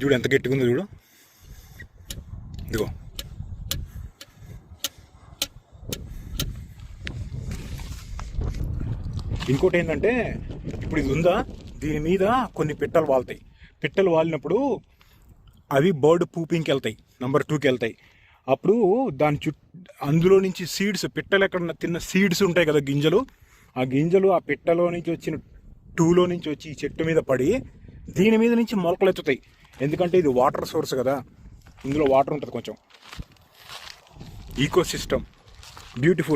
చూడు ఎంత గట్టిగా ఉందో చూడు. ఇదిగో ఇంకోటి ఏంటంటే, ఇప్పుడు ఇది ఉందా, దీని మీద కొన్ని పిట్టలు వాళ్తాయి. పిట్టలు వాలినప్పుడు అవి బర్డ్ పూపింగ్కి వెళ్తాయి, నెంబర్ 2కి వెళ్తాయి. అప్పుడు దాని అందులో నుంచి సీడ్స్, పిట్టలు ఎక్కడ తిన్న సీడ్స్ ఉంటాయి కదా, గింజలు, ఆ గింజలు ఆ పిట్టలో నుంచి వచ్చిన 2లో నుంచి వచ్చి ఈ చెట్టు మీద పడి దీని మీద నుంచి మొలకలు ఎత్తుతాయి. ఎందుకంటే ఇది వాటర్ సోర్స్ కదా, ఇందులో వాటర్ ఉంటుంది కొంచెం. Ecosystem beautiful.